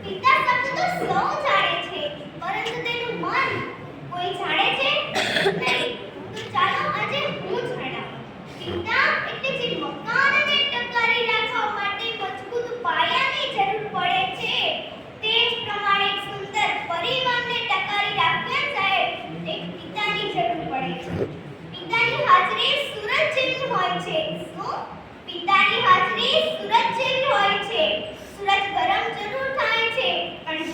પિતા શબ્દ તો સૌ જાણે છે, પરંતુ તેનું મન કોઈ જાણે છે નહીં. તો ચાલો આજે હું જણાવું. પિતા એટલે જે મકાનને ટકાવી રાખવા માટે મજબૂત પાયાની જરૂર પડે છે, તે જ પ્રમાણે એક સુંદર પરિવારને ટકાવી રાખવા જાય એક પિતાની જરૂર પડે છે. પિતાની હાજરી સૂરજ જેવી હોય છે. શું? પિતાની હાજરી સૂરજ જેવી હોય છે. સૂરજ ગરમ જરૂર થાય છે, પણ